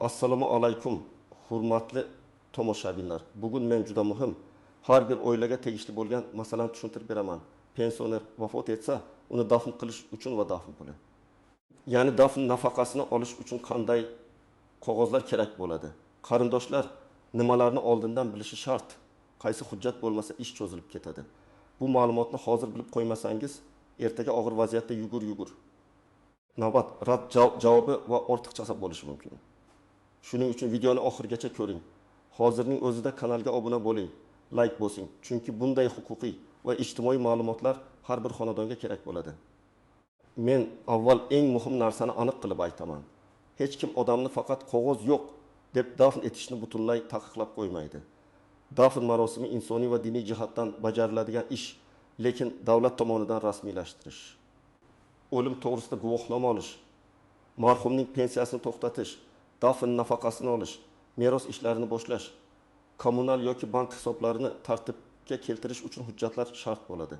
Assalomu alaykum, hurmatli tomoshabinlar. Bugun men juda muhim, har bir oilaga tegishli bo'lgan masalani tushuntirib beraman. Pensioner vafot etsa, uni dafn qilish uchun va dafn puli. Ya'ni dafn nafaqasini olish uchun qanday qog'ozlar kerak bo'ladi? Qarindoshlar nimalarni oldindan bilishi shart. Qaysi hujjat bo'lmasa ish cho'zilib ketadi. Bu ma'lumotni hozir bilib qo'ymasangiz, ertaga og'ir vaziyatda yugur. Navbat rad javobi va ortiqchasi bo'lishi mumkin. Shuning uchun videoni oxirigacha ko'ring. Hozirning o'zida kanalga obuna bo'ling, like bosing, chunki bunday huquqiy va ijtimoiy ma'lumotlar har bir xonadonga kerak bo'ladi. Men avval eng muhim narsani aniq qilib aytaman. Hech kim odamni faqat qog'oz yo'q deb dafn etishni butunlay taqiqlab qo'ymaydi. Dafn marosimi insoniy va diniy jihatdan bajariladigan ish, lekin davlat tomonidan rasmiylashtirish. O'lim to'g'risida guvohnoma olish, marhumning pensiyasini to'xtatish, dafn nafaqasini olish, meros ishlarini boshlash, kommunal yoki bank hisoblarini tartibga keltirish uchun hujjatlar shart bo'ladi.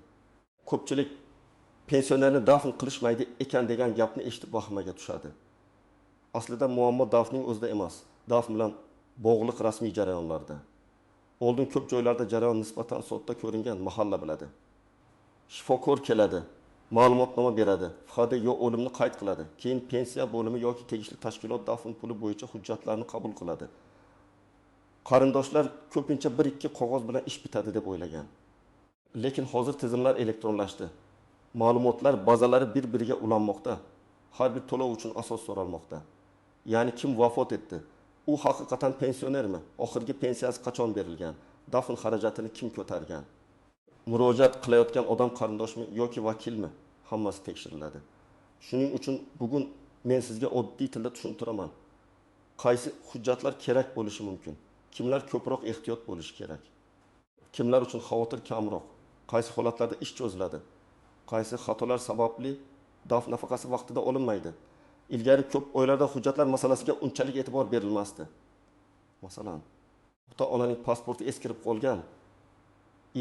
Ko'pchilik pensionerni dafn qilishmaydi ekan degan gapni eshitib vahimaga tushadi. Aslida muammo dafnning o'zida emas, dafn bilan bog'liq rasmiy jarayonlarda. Oldin ko'p joylarda jarayon nisbatan sodda ko'ringan, mahalla biladi. Shifokor keladi, ma'lumotnoma beradi, fuqaro yo o'limni qayd qiladi. Keyin pensiya bo'limi yoki tegishli tashkilot dafn puli bo'yicha hujjatlarni qabul qiladi. Qarindoshlar ko'pincha 1-2 qog'oz bilan ish bitadi deb o'ylagan. Lekin hozir tizimlar elektronlashdi. Ma'lumotlar bazalari bir-biriga ulanmoqda. Har bir to'lov uchun asos so'ralmoqda. Ya'ni kim vafot etdi? U haqiqatan pensionermi? Oxirgi pensiyasi qachon berilgan? Dafn xarajatini kim ko'targan? Murojaat qilayotgan odam qarindoshmi yoki vakilmi? Hammasi tekshiriladi. Shuning uchun bugun men sizga oddiy tilda tushuntiraman. Qaysi hujjatlar kerak bo'lishi mumkin? Kimlar ko'proq ehtiyot bo'lishi kerak? Kimlar uchun xavotir kamroq? Qaysi holatlarda ish cho'ziladi? Qaysi xatolar sababli dafn nafaqasi vaqtida olinmaydi? Ilgari ko'p oilalarda hujjatlar masalasiga unchalik e'tibor berilmasdi. Masalan, ota-onaning pasporti eskirib qolgan,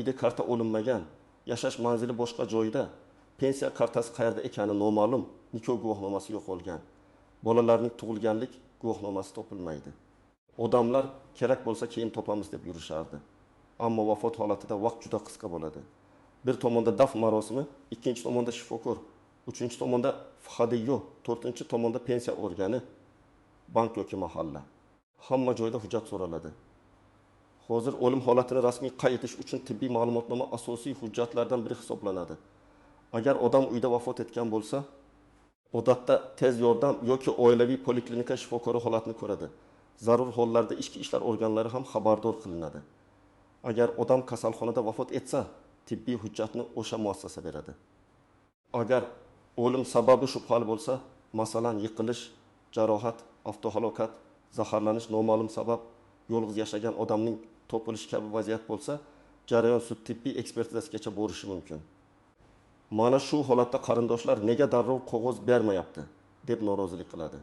ID karta olinmagan, yashash manzili boshqa joyda, pensiya kartasi qayerda ekani noma'lum, nikoh guvohnomasi yo'qolgan, bolalarning tug'ilganlik guvohnomasi topilmaydi. Odamlar kerak bo'lsa keyin topamiz deb yurishardi. Ammo vafot holatida vaqt juda qisqa bo'ladi. Bir tomonda dafn marosimi, ikkinchi tomonda shifokor, uchinchi tomonda fuqaro, to'rtinchi tomonda pensiya organi, bank yoki mahalla. Hamma joyda hujjat so'raladi. Hozir o'lim holatini rasmiy qayd etish uchun tibbiy ma'lumotnoma asosiy hujjatlardan biri hisoblanadi. Agar odam uyda vafot etgan bo'lsa, odatda tez yordam yoki oilaviy poliklinika shifokori holatni ko'radi. Zarur hollarda ichki ishlar organlari ham xabardor qilinadi. Agar odam kasalxonada vafot etsa, tibbiy hujjatni o'sha muassasa beradi. Agar o'lim sababi shubhali bo'lsa, masalan yiqilish, jarohat, avtohalokat, zaharlanish, noma'lum sabab, yolg'iz yashagan odamning topilishi kabi vaziyat bo'lsa, jarayon sud tibbiy ekspertizasigacha borishi mumkin. Mana shu holatda qarindoshlar nega darrov qog'oz bermayapti deb norozilik qiladi.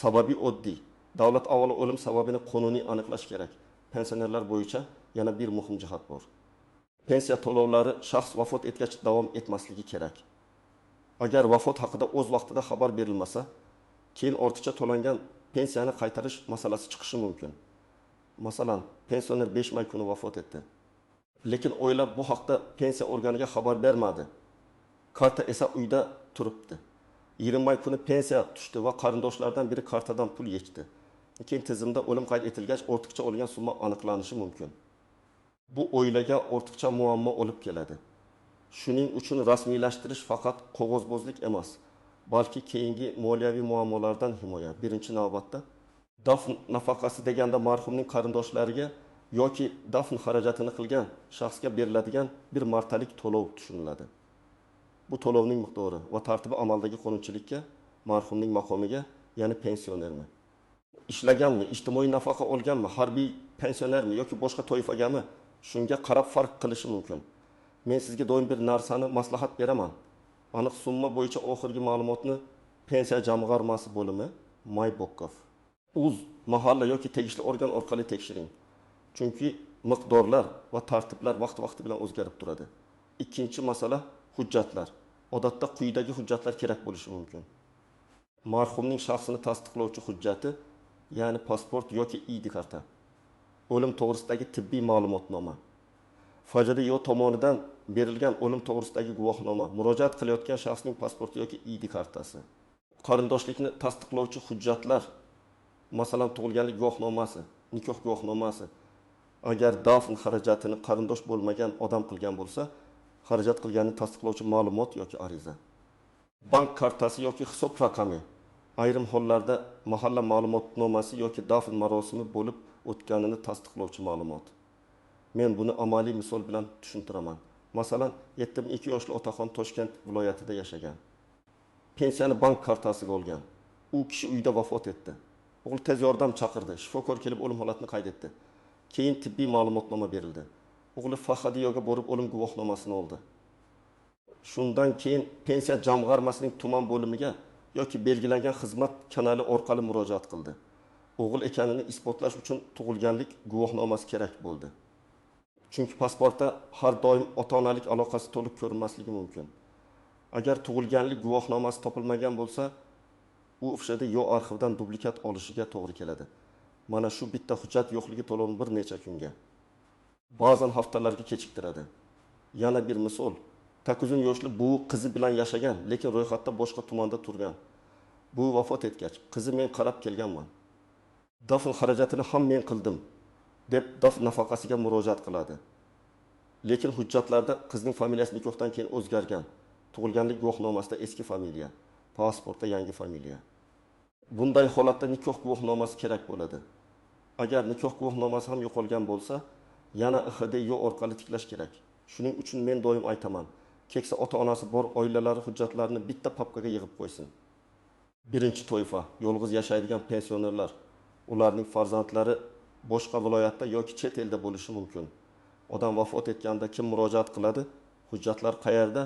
Sababi oddiy. Davlat avvalo o'lim sababini qonuniy aniqlash kerak. Pensionerlar bo'yicha yana bir muhim jihat bor. Pensiya to'lovlari shaxs vafot etgach davom etmasligi kerak. Agar vafot haqida o'z vaqtida xabar berilmasa, keyin ortiqcha to'langan pensiyani qaytarish masalasi chiqishi mumkin. Masalan, pensioner 5 may kuni vafot etdi. Lekin oila bu haqda pensiya organiga xabar bermadi. Karta esa uyda turibdi. 20 may kuni pensiya tushdi va qarindoshlardan biri kartadan pul yechdi. Keyin tizimda o'lim qayd etilgach, ortiqcha olgan summa aniqlanishi mumkin. Bu oilaga ortiqcha muammo olib keladi. Shuning uchun rasmiylashtirish faqat qog'ozbozlik emas, balki keyingi moliyaviy muammolardan himoya. Birinchi navbatda dafn nafaqasi deganda marhumning qarindoshlariga yoki dafn xarajatini qilgan shaxsga beriladigan bir martalik to'lov tushuniladi. Bu to'lovning miqdori va tartibi amaldagi qonunchilikka, marhumning maqomiga, ya'ni pensionermi, ishlaganmi, ijtimoiy nafaqa olganmi, harbiy pensionermi yoki boshqa toifagami, shunga qarab farq qilishi mumkin. Men sizga doim bir narsani maslahat beraman. Aniq summa bo'yicha oxirgi ma'lumotni pensiya jamg'armasi bo'limi Maybokov, uz mahalla yoki tegishli organ orqali tekshiring. Chunki miqdorlar va tartiblar vaqt-vaqti bilan o'zgarib turadi. Ikkinchi masala hujjatlar. Odatda quyidagi hujjatlar kerak bo'lishi mumkin. Marhumning shaxsini tasdiqlovchi hujjati, ya'ni pasport yoki ID karta, o'lim to'g'risidagi tibbiy ma'lumotnoma, fajri yo tomonidan berilgan o'lim to'g'risidagi guvohnoma, murojaat qilayotgan shaxsning pasporti yoki ID kartasi, qarindoshlikni tasdiqlovchi hujjatlar, masalan tug'ilganlik guvohnomasi, nikoh guvohnomasi. Agar dafn xarajatini qarindosh bo'lmagan odam qilgan bo'lsa, xarajat qilganini tasdiqlovchi ma'lumot yoki ariza. Bank kartasi yoki hisob raqami, ayrim hollarda mahalla ma'lumotnomasi yoki dafn marosimi bo'lib o'tganini tasdiqlovchi ma'lumot. Men buni amaliy misol bilan tushuntiraman. Masalan, 72 yoshli otaxon Toshkent viloyatida yashagan. Pensiyani bank kartasiga olgan. U kishi uyda vafot etdi. O'g'li tez yordam chaqirdi. Shifokor kelib o'lim holatini qayd etdi. Keyin tibbiy ma'lumotnoma berildi. O'g'li Fahadiyoga borib o'lim guvohnomasini oldi. Shundan keyin pensiya jamg'armasining tuman bo'limiga yoki belgilangan xizmat kanali orqali murojaat qildi. O'g'il ekanini isbotlash uchun tug'ilganlik guvohnomasi kerak bo'ldi. Chunki pasportda har doim ota-onalik aloqasi to'liq ko'rinmasligi mumkin. Agar tug'ilganlik guvohnomasi topilmagan bo'lsa, u o'shada yo arxivdan dublikat olishiga to'g'ri keladi. Mana shu bitta hujjat yo'qligi to'lovni bir necha kunga, ba'zan haftalarga kechiktiradi. Yana bir misol, 9 yoshli bu qizi bilan yashagan, lekin ro'yxatda boshqa tumanda turgan. Bu vafot etgach, qizi men qarab kelganman. Dafn xarajatini ham men qildim deb dafn nafaqasiga murojaat qiladi. Lekin hujjatlarda qizning familiyasi nikohdan keyin o'zgargan. Tug'ilganlik guvohnomasida eski familiya, pasportda yangi familiya. Bunday holatda nikoh guvohnomasi kerak bo'ladi. Agar nikoh guvohnomasi ham yo'qolgan bo'lsa, yana IXDYO orqali tiklash kerak. Shuning uchun men doim aytaman, keksa ota-onasi bor oilalari hujjatlarini bitta papkaga yig'ib qo'ysin. Birinchi toifa, yolg'iz yashaydigan pensionerlar, ularning farzandlari boshqa viloyatda yoki chet elda bo'lishi mumkin. Odam vafot etganda kim murojaat qiladi? Hujjatlar qayerda?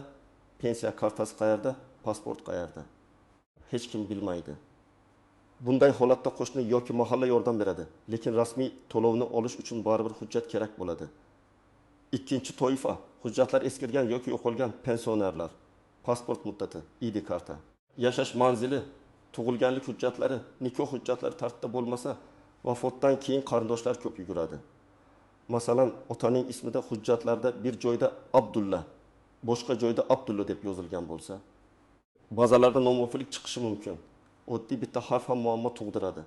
Pensiya kartasi qayerda? Pasport qayerda? Hech kim bilmaydi. Bunday holatda qo'shni yoki mahalla yordam beradi, lekin rasmiy to'lovni olish uchun baribir hujjat kerak bo'ladi. Ikkinchi toifa, hujjatlar eskirgan yoki yo'qolgan pensionerlar, pasport muddati, ID karta, yashash manzili, tug'ilganlik hujjatlari, nikoh hujjatlari tartibda bo'lmasa, vafotdan keyin qarindoshlar ko'p yuguradi. Masalan, otaning ismida hujjatlarda bir joyda Abdulla, boshqa joyda Abdulla deb yozilgan bo'lsa, bazalarda nomuvofiqlik chiqishi mumkin. Oddiy bitta harf ham muammo tug'diradi.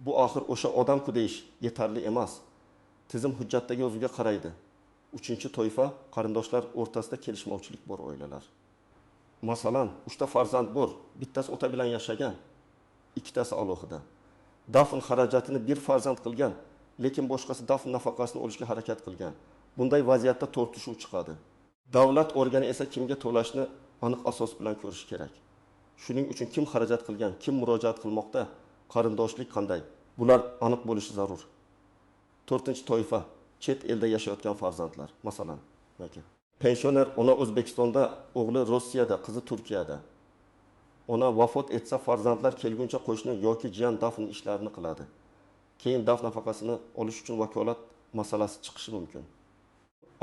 Bu axir o'sha odam-ku deyish yetarli emas. Tizim hujjatdagi yozuvga qaraydi. Uchinchi toifa, qarindoshlar o'rtasida kelishmovchilik bor oilalar. Masalan, 3 ta farzand bor, bittasi ota bilan yashagan, ikkitasi alohida. Dafn xarajatini bir farzand qilgan, lekin boshqasi dafn nafaqasini olishga harakat qilgan. Bunday vaziyatda tortishuv chiqadi. Davlat organi esa kimga to'lashni aniq asos bilan ko'rish kerak. Shuning uchun kim xarajat qilgan, kim murojaat qilmoqda, qarindoshlik qanday, bular aniq bo'lishi zarur. 4-toifa, chet elda yashayotgan farzandlar, masalan, pensioner ona O'zbekistonda, o'g'li Rossiyada, qizi Turkiyada. Ona vafot etsa, farzandlar kelguncha qo'shni yoki jiyan dafn ishlarini qiladi. Keyin dafn nafaqasini olish uchun vakolat masalasi chiqishi mumkin.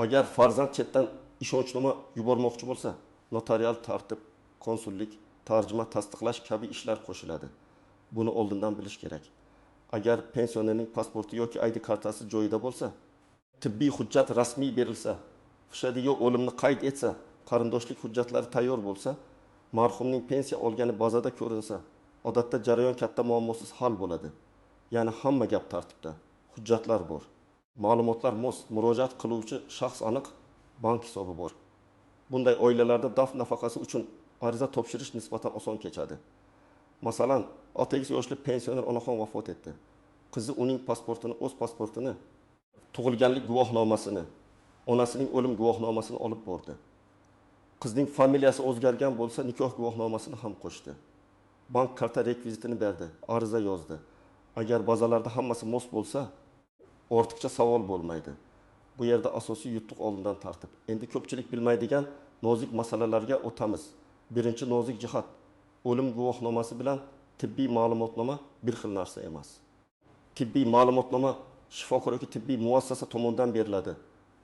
Agar farzand chetdan ishonchnoma yubormoqchi bo'lsa, notarial tartib, konsullik, tarjima tasdiqlash kabi ishlar qo'shiladi. Buni oldindan bilish kerak. Agar pensionerning pasporti yoki ID kartasi joyida bo'lsa, tibbiy hujjat rasmiy berilsa, FSHDYO o'limni qayd etsa, qarindoshlik hujjatlari tayyor bo'lsa, marhumning pensiya olgani bazada ko'rinsa, odatda jarayon katta muammosiz hal bo'ladi. Ya'ni hamma gap tartibda, hujjatlar bor, ma'lumotlar mos, murojaat qiluvchi shaxs aniq, bank hisobi bor. Bunday oilalarda dafn nafaqasi uchun ariza topshirish nisbatan oson kechadi. Masalan, 6 yoshli pensioner onaxon vafot etdi. Qizi uning pasportini, o'z pasportini, tug'ilganlik guvohnomasini, onasining o'lim guvohnomasini olib bordi. Qizning familiyasi o'zgargan bo'lsa, nikoh guvohnomasini ham qo'shdi. Bank karta rekvizitini berdi, ariza yozdi. Agar bazalarda hammasi mos bo'lsa, ortiqcha savol bo'lmaydi. Bu yerda asosiy yutuq oldindan tartib. Endi ko'pchilik bilmaydigan nozik masalalarga o'tamiz. Birinchi nozik jihat, o'lim guvohnomasi bilan tibbiy ma'lumotnoma bir xil narsa emas. Tibbiy ma'lumotnoma shifokor yoki tibbiy muassasa tomonidan beriladi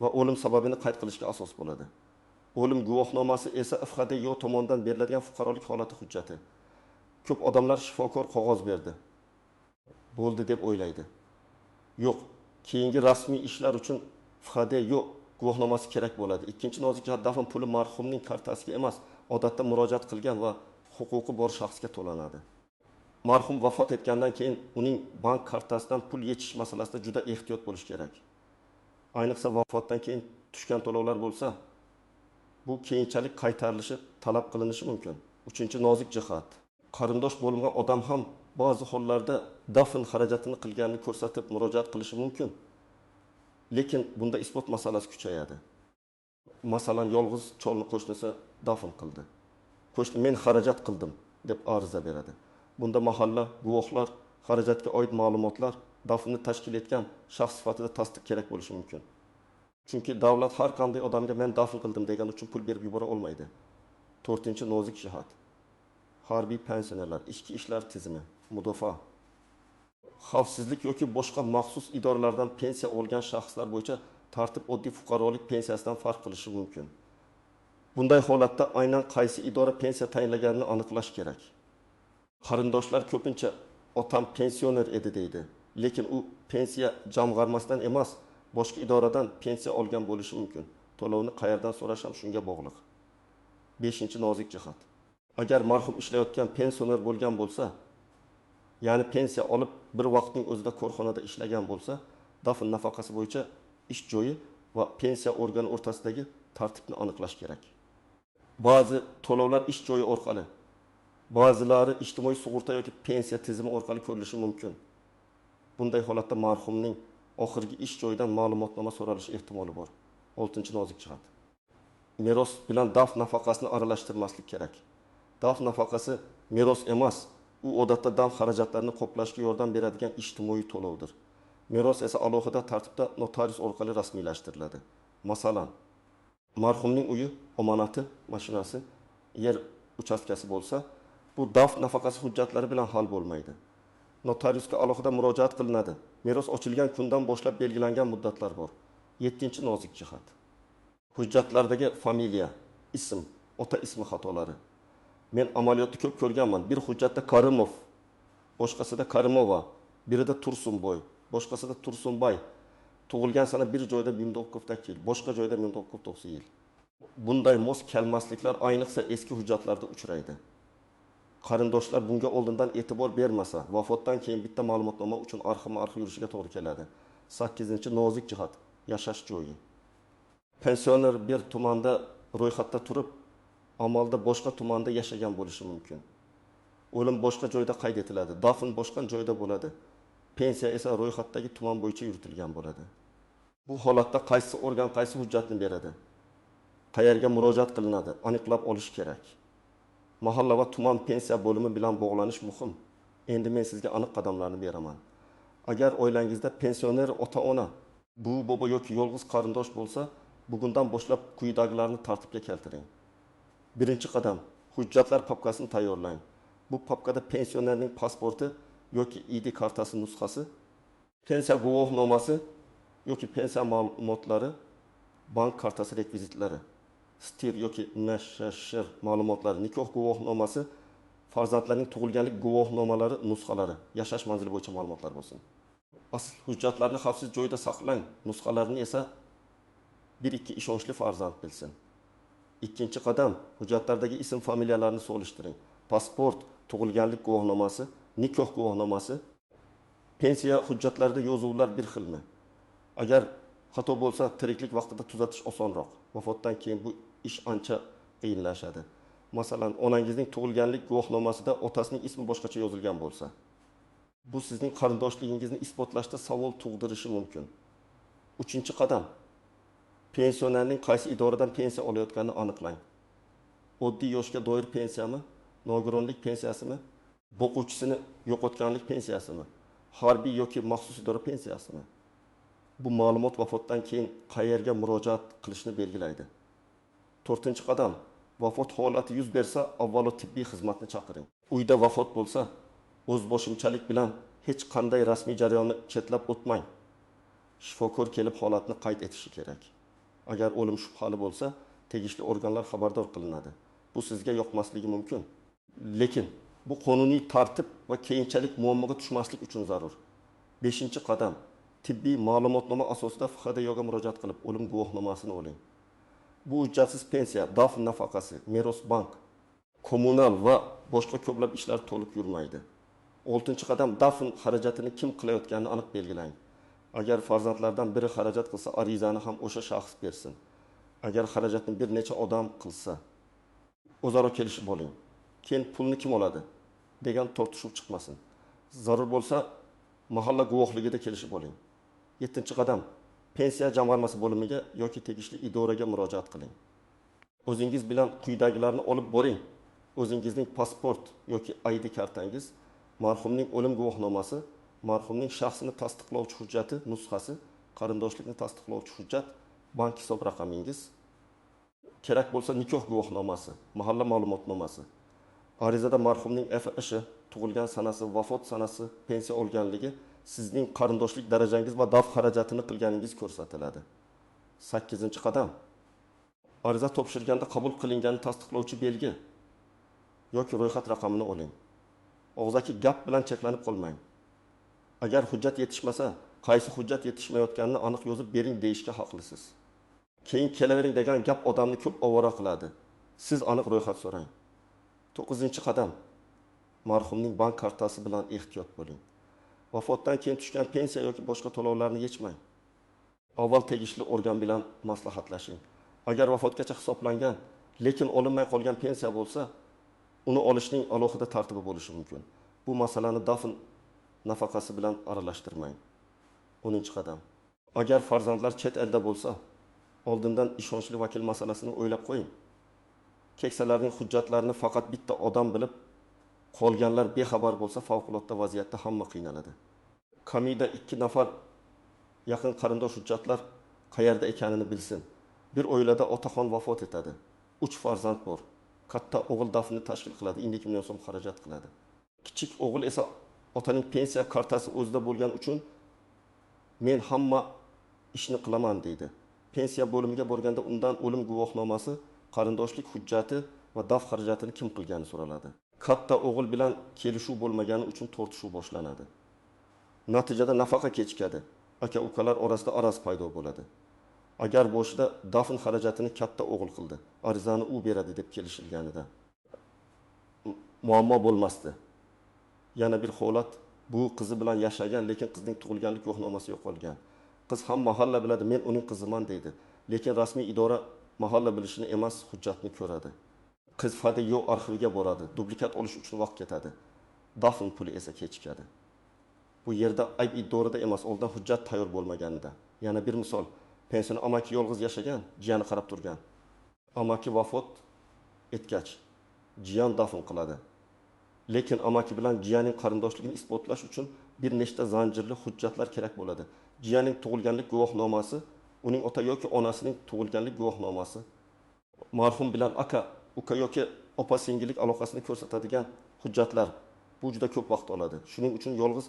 va o'lim sababini qayd qilishga asos bo'ladi. O'lim guvohnomasi esa FHDYO tomonidan beriladigan fuqarolik holati hujjati. Ko'p odamlar shifokor qog'oz berdi. bo'ldi deb o'ylaydi. Yo'q, keyingi rasmiy ishlar uchun FHD yo'q, guvohnomasi kerak bo'ladi. Ikkinchi nozik jihat, dafn puli marhumning kartasiga emas, odatda murojaat qilgan va huquqi bor shaxsga to'lanadi. Marhum vafot etgandan keyin uning bank kartasidan pul yechish masalasida juda ehtiyot bo'lish kerak. Ayniqsa vafotdan keyin tushgan to'lovlar bo'lsa, bu keyinchalik qaytarilishi talab qilinishi mumkin. Uchinchi nozik jihat, qarindosh bo'lgan odam ham ba'zi hollarda dafn xarajatini qilganini ko'rsatib murojaat qilishi mumkin. Lekin bunda isbot masalasi kuchayadi. Masalan, yolg'iz cholni qo'shnisi dafn qildi. Qo'shni men xarajat qildim deb ariza beradi. Bunda mahalla, guvohlar, xarajatga oid ma'lumotlar dafnni tashkil etgan shaxs sifatida tasdiq kerak bo'lishi mumkin. Chunki davlat har qanday odamga men dafn qildim degan uchun pul berib yubora olmaydi. 4-nozik jihat. Harbiy pensionerlar, ichki ishlar tizimi, mudofaa. Xavfsizlik yoki boshqa maxsus idoralardan pensiya olgan shaxslar bo'yicha tartib oddiy fuqarolik pensiyasidan farq qilishi mumkin. Bunday holatda aynan qaysi idora pensiya tayinlaganini aniqlash kerak. Qarindoshlar ko'pincha otam pensioner edi deydi, lekin u pensiya jamg'armasidan emas, boshqa idoradan pensiya olgan bo'lishi mumkin. To'lovni qayerdan so'rash ham shunga bog'liq. 5-nozik jihat. Agar marhum ishlayotgan pensioner bo'lgan bo'lsa, ya'ni pensiya olib bir vaqtning o'zida korxonada ishlagan bo'lsa, dafn nafaqasi bo'yicha ish joyi va pensiya organi o'rtasidagi tartibni aniqlash kerak. Ba'zi to'lovlar ish joyi orqali, ba'zilari ijtimoiy sug'urta yoki pensiya tizimi orqali ko'rilishi mumkin. Bunday holatda marhumning oxirgi ish joyidan ma'lumotnoma so'ralishi ehtimoli bor. 6-nozik jihat. Meros bilan dafn nafaqasini aralashtirmaslik kerak. Dafn nafaqasi meros emas, u odatda dafn xarajatlarini qoplashga yordam beradigan ijtimoiy to'lovdir. Meros esa alohida tartibda notarius orqali rasmiylashtiriladi. Masalan, marhumning uyi, omonati, mashinasi, yer uchastkasi bo'lsa, bu dafn nafaqasi hujjatlari bilan hal bo'lmaydi. Notariusga alohida murojaat qilinadi. Meros ochilgan kundan boshlab belgilangan muddatlar bor. 7-nozik jihat. Hujjatlardagi familiya, ism, ota ismi xatolari. Men amaliyotni ko'p ko'rganman. Bir hujjatda Karimov, boshqasida Karimova, birida Tursunboy, boshqasida Tursunbay. Tug'ilgan sana bir joyda 1900 yil, boshqa joyda 1990 yil. Bunday mos kelmasliklar ayniqsa eski hujjatlarda uchraydi. Qarindoshlar bunga oldindan e'tibor bermasa, vafotdan keyin bitta ma'lumotnoma uchun arxma-arx yurishiga to'g'ri keladi. 8-nozik jihat, yashash joyi. Pensioner bir tumanda ro'yxatda turib, amalda boshqa tumanda yashagan bo'lishi mumkin. O'lim boshqa joyda qayd etiladi, dafn boshqa joyda bo'ladi. Pensiya esa ro'yxatdagi tuman bo'yicha yuritilgan bo'ladi. Bu holatda qaysi organ qaysi hujjatni beradi? Qayerga murojaat qilinadi? Aniqlab olish kerak. Mahalla va tuman pensiya bo'limi bilan bog'lanish muhim. Endi men sizga aniq qadamlarni beraman. Agar oilangizda pensioner ota-ona, bu bobo yoki yolg'iz qarindosh bo'lsa, bugundan boshlab quyidagilarni tartibga keltiring. Birinchi qadam, hujjatlar papkasini tayyorlang. Bu papkada pensionerning pasporti yoki ID kartasi nusxasi, pensiya guvohnomasi yoki pensiya ma'lumotlari, bank kartasi rekvizitlari, stir yoki NSHR ma'lumotlari, nikoh guvohnomasi, farzandlarning tug'ilganlik guvohnomalari nusxalari, yashash manzili bo'yicha ma'lumotlar bo'lsin. Asl hujjatlarni xavfsiz joyda saqlang, nusxalarini esa 1-2 ishonchli farzand bilsin. Ikkinchi qadam, hujjatlardagi ism familiyalarni solishtiring. Pasport, tug'ilganlik guvohnomasi, nikoh guvohnomasi, pensiya hujjatlarida yozuvlar bir xilmi? Agar xato bo'lsa, tiriklik vaqtida tuzatish osonroq. Vafotdan keyin bu ish ancha qiyinlashadi. Masalan, onangizning tug'ilganlik guvohnomasida otasining ismi boshqacha yozilgan bo'lsa, bu sizning qarindoshligingizni isbotlashda savol tug'dirishi mumkin. 3-qadam, pensionerning qaysi idoradan pensiya olayotganini aniqlang. Oddiy yoshga doir pensiyami, nogironlik pensiyasimi, boquvchisini yo'qotganlik pensiyasimi, harbiy yoki maxsus idora pensiyasimi? Bu ma'lumot vafotdan keyin qayerga murojaat qilishni belgilaydi. 4-qadam, vafot holati yuz bersa, avvalo tibbiy xizmatni chaqiring. Uyda vafot bo'lsa, o'zboshimchalik bilan hech qanday rasmiy jarayonni chetlab o'tmang. Shifokor kelib holatni qayd etishi kerak. Agar o'lim shubhali bo'lsa, tegishli organlar xabardor qilinadi. Bu sizga yoqmasligi mumkin. Lekin Bu qonuniy tartib va keyinchalik muammoga tushmaslik uchun zarur. 5-qadam. Tibbiy ma'lumotnoma asosida FHDYoga murojaat qilib, o'lim guvohnomasini oling. Bu hujjatsiz pensiya, dafn nafaqasi, meros bank, kommunal va boshqa ko'plab ishlar to'liq yurmaydi. 6-qadam dafn xarajatini kim qilayotganini aniq belgilang. Agar farzandlardan biri xarajat qilsa, arizani ham o'sha shaxs bersin. Agar xarajatni bir necha odam qilsa, o'zaro kelishib oling. Keyin pulni kim oladi degan tortishuv chiqmasin. Zarur bo'lsa, mahalla guvohligida kelishib oling. 7-qadam pensiya jamg'armasi bo'limiga yoki tegishli idoraga murojaat qiling. O'zingiz bilan quyidagilarni olib boring. O'zingizning pasport yoki ID kartangiz, marhumning o'lim guvohnomasi, marhumning shaxsini tasdiqlovchi hujjati nusxasi, qarindoshlikni tasdiqlovchi hujjat, bank hisob raqamingiz, kerak bo'lsa nikoh guvohnomasi, mahalla ma'lumotnomasi. Arizada marhumning FIshi, tug'ilgan sanasi, vafot sanasi, pensiya olganligi, sizning qarindoshlik darajangiz va daf xarajatini qilganingiz ko'rsatiladi. 8-qadam. Ariza topshirganda qabul qilinganini tasdiqlovchi belgi yoki ro'yxat raqamini oling. Og'zaki gap bilan cheklanib qolmang. Agar hujjat yetishmasa, qaysi hujjat yetishmayotganini aniq yozib bering deyishga haqlisiz. Keyin kelavering degan gap odamni ko'p ovora qiladi. Siz aniq ro'yxat so'rang. 9-qadam. Marhumning bank kartasi bilan ehtiyot bo'ling. Vafotdan keyin tushgan pensiya yoki boshqa to'lovlarni yechmang. Avval tegishli organ bilan maslahatlashing. Agar vafotgacha hisoblangan, lekin olinmay qolgan pensiya bo'lsa, uni olishning alohida tartibi bo'lishi mumkin. Bu masalani dafn nafaqasi bilan aralashtirmang. 10-qadam. Agar farzandlar chet elda bo'lsa, oldindan ishonchli vakil masalasini o'ylab qo'ying. Keksalarning hujjatlarini faqat bitta odam bilib, qolganlar bexabar bo'lsa, favqulodda vaziyatda hamma qiynaladi. Kamida 2 nafar yaqin qarindosh hujjatlar qayerda ekanini bilsin. Bir oilada otaxon vafot etadi. 3 farzand bor. Katta o'g'il dafnni tashkil qiladi, 12 million so'm xarajat qiladi. Kichik o'g'il esa otaning pensiya kartasi o'zida bo'lgani uchun men hamma ishni qilaman deydi. Pensiya bo'limiga borganda undan o'lim guvohnomasi, qarindoshlik hujjati va daf xarajatini kim qilgani so'raladi. Katta o'g'il bilan kelishuv bo'lmagani uchun tortishuv boshlanadi. Natijada nafaqa kechikadi. Aka-ukalar orasida araz paydo bo'ladi. Agar boshida dafn xarajatini katta o'g'il qildi, arizani u beradi deb kelishilganida muammo bo'lmasdi. Yana bir holat, bu qizi bilan yashagan, lekin qizning tug'ilganlik guvohnomasi yo'qolgan. Qiz ham mahalla biladi, men uning qiziman deydi. Lekin rasmiy idora mahalla bilishini emas, hujjatni ko'radi. Qiz FHDYo arxiviga boradi, dublikat olish uchun vaqt ketadi. Dafn puli esa kechikadi. Bu yerda ayb idorada emas, oldin hujjat tayyor bo'lmaganida. Yana bir misol, pensioni amaki yolg'iz yashagan, jiyani qarab turgan. Amaki vafot etgach, jiyan dafn qiladi. Lekin amaki bilan jiyaning qarindoshligini isbotlash uchun bir nechta zanjirli hujjatlar kerak bo'ladi. Jiyaning tug'ilganlik guvohnomasi, uning ota yoki onasining tug'ilganlik guvohnomasi, marhum bilan aka, uka yoki opa-singillik aloqasini ko'rsatadigan hujjatlar. Bu juda ko'p vaqt oladi. Shuning uchun yolg'iz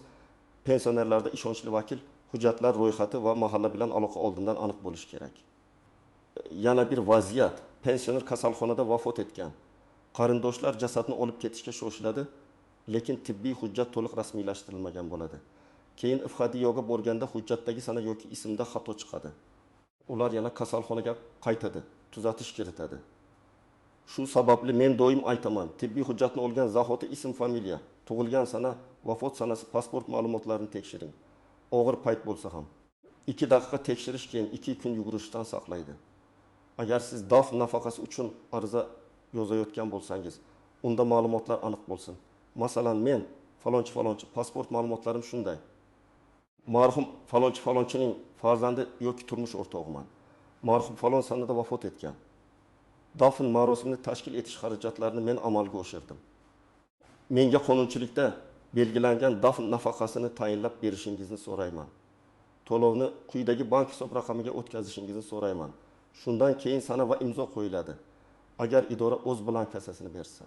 pensionerlarda ishonchli vakil, hujjatlar ro'yxati va mahalla bilan aloqa oldindan aniq bo'lishi kerak. Yana bir vaziyat, pensioner kasalxonada vafot etgan. Qarindoshlar jasadni olib ketishga shoshiladi, lekin tibbiy hujjat to'liq rasmiylashtirilmagan bo'ladi. Keyin FHDYoga borganda hujjatdagi sana yoki ismda xato chiqadi. Ular yana kasalxonaga qaytadi, tuzatish kiritadi. Shu sababli men doim aytaman, tibbiy hujjatni olgan zahoti ism, familiya, tug'ilgan sana, vafot sanasi, pasport ma'lumotlarini tekshiring. Og'ir payt bo'lsa ham 2 daqiqa tekshirish keyin 2 kun yugurishdan saqlaydi. Agar siz dafn nafaqasi uchun ariza yozayotgan bo'lsangiz, unda ma'lumotlar aniq bo'lsin. Masalan, men falonchi pasport ma'lumotlarim shunday. Marhum falonchining farzandi yoki turmush o'rtog'iman. Marhum falon sanada vafot etgan. Dafn marosimini tashkil etish xarajatlarini men amalga oshirdim. Menga qonunchilikda belgilangan dafn nafaqasini tayinlab berishingizni so'rayman. To'lovni quyidagi bank hisob raqamiga o'tkazishingizni so'rayman. Shundan keyin sana va imzo qo'yiladi. Agar idora o'z blankasini bersa,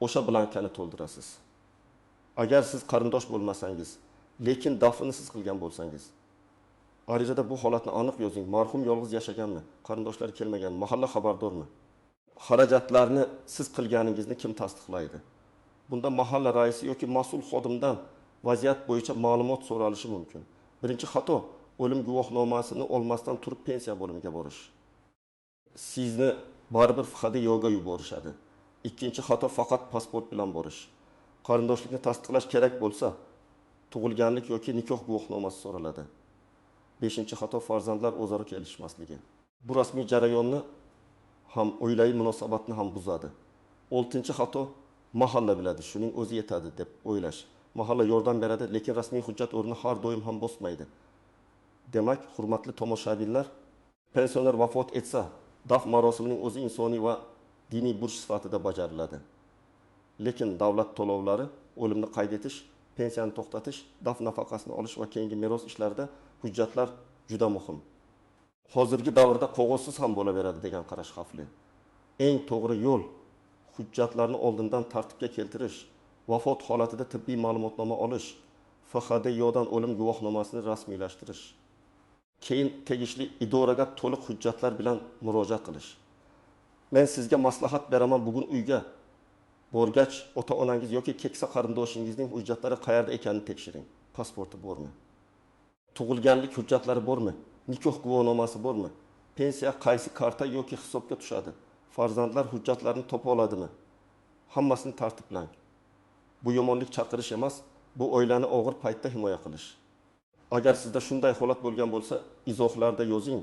o'sha blankani to'ldirasiz. Agar siz qarindosh bo'lmasangiz, lekin dafnni siz qilgan bo'lsangiz, arizada bu holatni aniq yozing. Marhum yolg'iz yashaganmi? Qarindoshlari kelmaganmi? Mahalla xabardormi? Xarajatlarni siz qilganingizni kim tasdiqlaydi? Bunda mahalla raisi yoki mas'ul xodimdan vaziyat bo'yicha ma'lumot so'ralishi mumkin. Birinchi xato o'lim guvohnomasini olmasdan turib pensiya bo'limiga borish. Sizni baribir FHD yo'lga yuborishadi. Ikkinchi xato faqat pasport bilan borish. Qarindoshlikni tasdiqlash kerak bo'lsa, tug'ilganlik yoki nikoh guvohnomasi so'raladi. Beshinchi xato farzandlar o'zaro kelishmasligi. Bu rasmiy jarayonni ham oilaviy munosabatni ham buzadi. Oltinchi xato mahalla biladi, shuning o'zi yetadi deb o'ylash. Mahalla yordam beradi, lekin rasmiy hujjat o'rnini har doim ham bosmaydi. Demak, hurmatli tomoshabinlar, pensioner vafot etsa, daf marosimining o'zi insoniy va diniy burch sifatida bajariladi. Lekin davlat to'lovlari, o'limni qayd etish, pensiyani to'xtatish, daf nafaqasini olish va keyingi meros ishlarida hujjatlar juda muhim. Hozirgi davrda qog'ozsiz ham bo'laveradi degan qarash xavfli. Eng to'g'ri yo'l hujjatlarni oldindan tartibga keltirish, vafot holatida tibbiy ma'lumotnoma olish, FHD yo'dan o'lim guvohnomasini rasmiylashtirish. Keyin tegishli idoraga to'liq hujjatlar bilan murojaat qilish. Men sizga maslahat beraman, bugun uyga borgach, ota-onangiz yoki keksa qarindoshingizning hujjatlari qayerda ekanini tekshiring. Pasporti bormi? Tug'ilganlik hujjatlari bormi? Nikoh guvohnomasi bormi? Pensiya qaysi karta yoki hisobga tushadi? Farzandlar hujjatlarini topa oladimi? Hammasini tartiblang. Bu yomonlik chaqirish emas, bu oilani og'ir paytda himoya qilish. Agar sizda shunday holat bo'lgan bo'lsa, izohlarda yozing.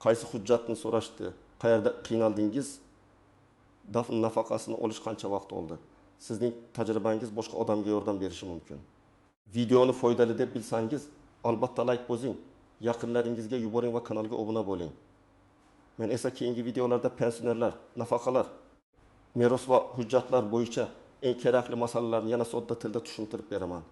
Qaysi hujjatni so'rashdi? Qayerda qiynaldingiz? Dafn nafaqasini olish qancha vaqt oldi? Sizning tajribangiz boshqa odamga yordam berishi mumkin. Videoni foydali deb bilsangiz, albatta like bosing, yaqinlaringizga yuboring va kanalga obuna bo'ling. Men esa keyingi videolarda pensionerlar, nafaqalar, meros va hujjatlar bo'yicha eng kerakli masalalarni yana sodda tilda tushuntirib beraman.